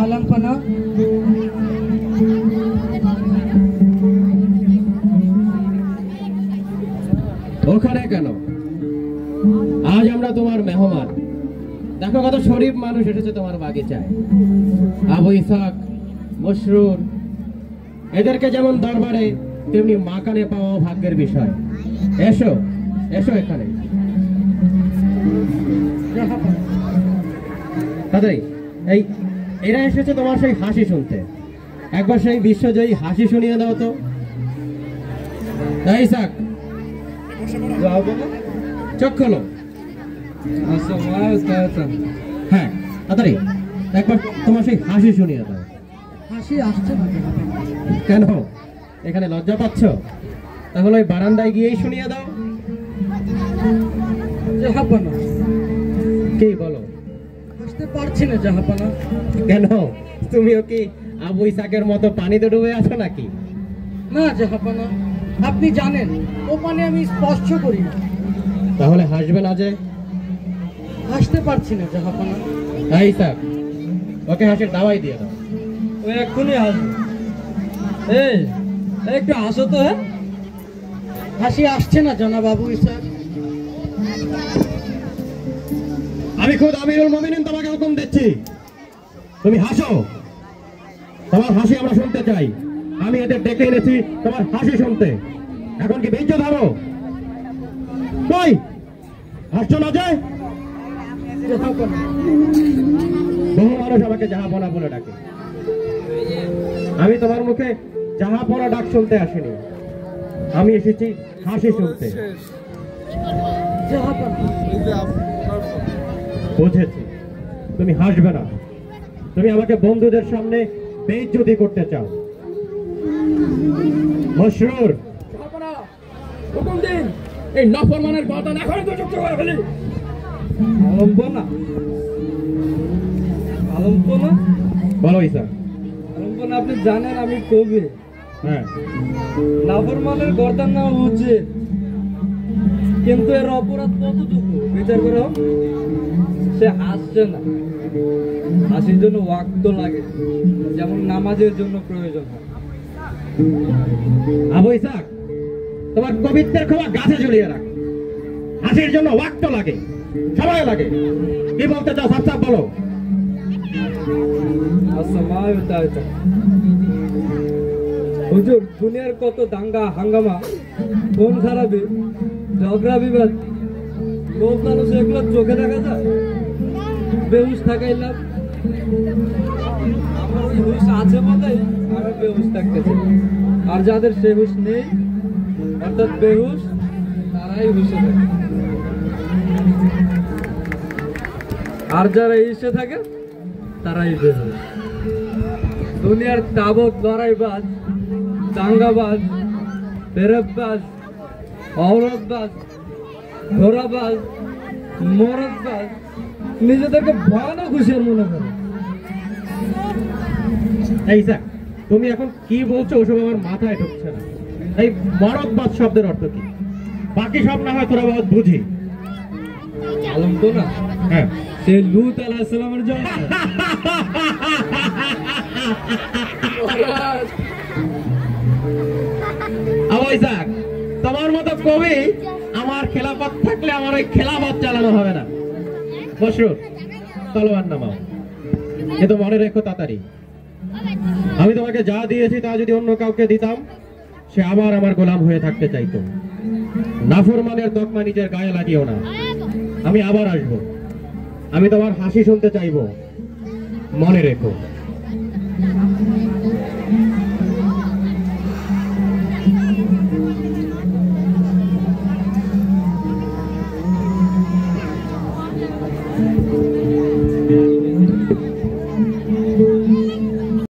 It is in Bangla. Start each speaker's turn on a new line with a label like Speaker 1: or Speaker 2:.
Speaker 1: আলমপনা
Speaker 2: ওখানে কেন? আজ আমরা তোমার মেহমান। দেখো কত শরীফ মানুষ এসেছে তোমার বাগিচায়। আবু ইসাক, মশরুর, এদেরকে যেমন দরবারে তেমনি মাকানে পাওয়া ভাগ্যের বিষয়। এসো এসো এখানে তাড়াতাড়ি। এই এরা এসেছে তোমার সেই হাসি শুনতে। একবার সেই বিশ্বজয়ী হাসি শুনিয়ে দাও তো। ইসাক, চোখ খোলো। হ্যাঁ তাড়াতাড়ি একবার তোমার সেই হাসি শুনিয়ে দাও।
Speaker 1: হাসি আসছে না
Speaker 2: কেন? এখানে লজ্জা পাচ্ছ? তাহলে ওই বারান্দায় গিয়েই শুনিয়ে দাও।
Speaker 1: জাহাপানা।
Speaker 2: কি বলো?
Speaker 1: হাসতে পারছি না জাহাপানা।
Speaker 2: কেন? তুমিও কি আবু ইসাকের মতো পানিতে ডুবে আছো নাকি?
Speaker 1: না জাহাপানা, আপনি জানেন ও পানি আমি স্পর্শ করি না।
Speaker 2: তাহলে হাসবে না যে?
Speaker 1: হাসতে পারছি না জাহাপানা।
Speaker 2: হ্যাঁ ইসাক, ওকে হাসির দাওয়াই দিয়ে দাও।
Speaker 1: ও এক্ষুনি হাসবে। এই একটু হাসো তো। হ্যাঁ, হাসি আসছে না জনাব আবু ইসাক।
Speaker 2: আমি খুদ আমিরুল মুমিনিন তোমাকে হুকুম দিচ্ছি, তুমি হাসো। তোমার হাসি আমরা শুনতে চাই। আমি এদের ডেকে এনেছি তোমার হাসি শুনতে। এখন কি বেজ্জত হবো? কই হাসছো না যে? বহু মানুষ আমাকে জাহাপনা বলে ডাকে। আমি তোমার মুখে জাহাপনা ডাক শুনতে আসিনি, আমি এসেছি হাসি শুনতে। বুঝেছি, তুমি হাসবে না। তুমি আমাকে বন্ধুদের সামনে বেইজ্জতি করতে চাও। মশরুর,
Speaker 1: হুকুম দিন এই নফরমানের গর্দান এখনই তো যুক্ত করে ফেলি। আলমপনা, আলমপনা
Speaker 2: বলো ইসা।
Speaker 1: আলমপনা, আপনি জানেন আমি কবি।
Speaker 2: হ্যাঁ,
Speaker 1: নাফরমানের গর্দান নেওয়া উচিত, কিন্তু এর অপরাধ কতটুকু বিচার করো। সে হাসছে না, হাসির জন্য ওয়াক্ত লাগে, যেমন নামাজের জন্য প্রয়োজন হয়।
Speaker 2: আবু ইসাক, তোমার কবিত্বের খোলা গাছে ঝুলিয়ে রাখ। হাসির জন্য ওয়াক্ত লাগে, সময় লাগে। কি বলতে চাও সাফ সাফ বলো।
Speaker 1: হুজুর, দুনিয়ার কত দাঙ্গা হাঙ্গামা, খুন খারাপি, ঝগড়া বিবাদ, লোক মানুষ এগুলো চোখে দেখা যায়। বেহুশ থাকাই লাভ। আমার ওই হুশ আছে বলেই আমি বেহুশ থাকতেছি। আর যাদের সে হুশ নেই, অর্থাৎ বেহুশ, তারাই হুশে থাকে। আর যারা ইসে থাকে তারাই বেহুশ। দুনিয়ার তাবৎ লড়াইবাজ, দাঙ্গাবাজ, বেরববাজ, অওরতবাজ, ঘোড়াবাজ, মরদবাজ নিজেদেরকে ভয়ানক হুঁশিয়ার মনে করে।
Speaker 2: এই ইসাক, তুমি এখন কি বলছো ওসব আমার মাথায় ঢুকছে না। এই মরদবাদ শব্দের অর্থ কি? বাকি সব না হয় তোরা বহুত বুঝি।
Speaker 1: আলমপনা,
Speaker 2: হ্যাঁ,
Speaker 1: সে লূত আলাইহিস সালামের জন্য।
Speaker 2: আবু ইসাক, তোমার মতো কবি আমার খেলাফত থাকলে আমার ওই খেলাফত চালানো হবে না। মশরুর, তলোয়ার নামাও। কিন্তু মনে রেখো তাড়াতাড়ি, আমি তোমাকে যা দিয়েছি তা যদি অন্য কাউকে দিতাম, সে আবার আমার গোলাম হয়ে থাকতে চাইতো। নাফরমানের তকমা নিজের গায়ে লাগিও না। আমি আবার আসবো, আমি তোমার হাসি শুনতে চাইবো, মনে রেখো।